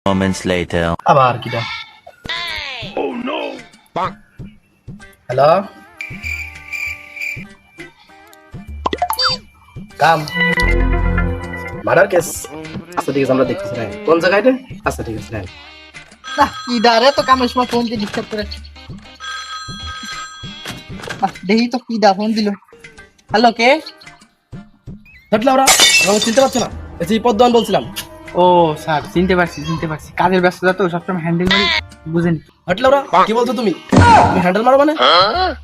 Moments later. আবার কিটা hello কাম murder case আচ্ছা ঠিক আছে আমরা দেখতেছি না কোন জায়গায় রে আচ্ছা ঠিক আছে হ্যাঁ না ইদারে তো কামের সময় ফোন দিয়ে ডিস্টার্ব করে দেখি তো কি দা ফোন দিল হ্যালো কে হটলা ওরা আমাকে চিনতে পারছো না এই পদ্মন বলছিলাম ও স্যার চিনতে পারছি কাজের ব্যস্ততা তো সবসময় হ্যান্ডেল করি বুঝেন হটলা ওরা কি বলছো তুমি তুমি হ্যান্ডেল মারো মানে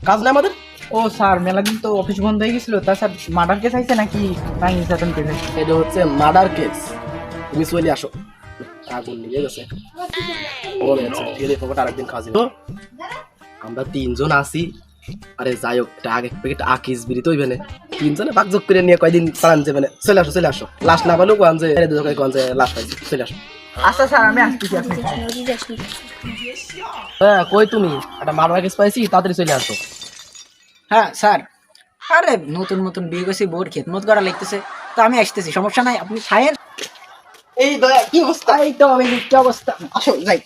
কাজ নাই আমাদের ও স্যার মেলা দিন তো অফিস বন্ধ হয়ে গেছিল তা স্যার মার্ডার কেস আইছে নাকি নাই নির্যাতন কেস এটা হচ্ছে মার্ডার কেস তুমি চলে আসো আগুন নিয়ে গেছে বলে যাচ্ছে ঠিক আছে খবরটা আরেকদিন খাওয়া যাবে। তো আমরা তিনজন আছি আরে যাই হোক এটা আগে প্যাকেট আকিস বিড়ি তো হইবে তিনজনে বাকযোগ করে নিয়ে কয়দিন চালান যাবে না চলে আসো লাশ না পালেও কোন যে কোন যে লাশ পাইছি চলে আসো আচ্ছা স্যার আমি আসতেছি আপনি হ্যাঁ কই তুমি একটা মার্ডার কেস পাইছি তাড়াতাড়ি চলে আসো হ্যাঁ স্যার আরে নতুন নতুন বিয়ে করছি বোর খেদমত করা লাগতেছে তো আমি আসতেছি সমস্যা নাই আপনি খায়েন এই দয়া কি অবস্থা এই তো আমি কি অবস্থা আসো যাই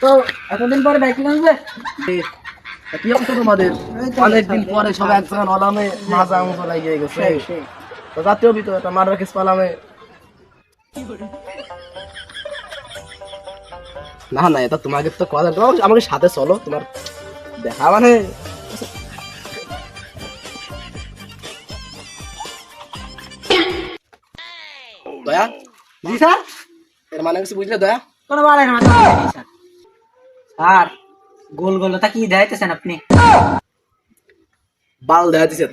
তো এতদিন পরে বাইক লাগবে কি অবস্থা তোমাদের অনেকদিন পরে সব একজন অলামে মাজা অংশ লাগিয়ে গেছে তো জাতীয় ভিতর একটা মার্ডার কেস পালামে না না এটা তোমাকে তো কথা দাও আমাকে সাথে চলো তোমার দেখা মানে দয়া জি স্যার এর মানে কিছু বুঝলে দয়া কোনো বাড়াই না স্যার স্যার গোল গোলতা কি দেখাইতেছেন আপনি বাল দেয়া দিছে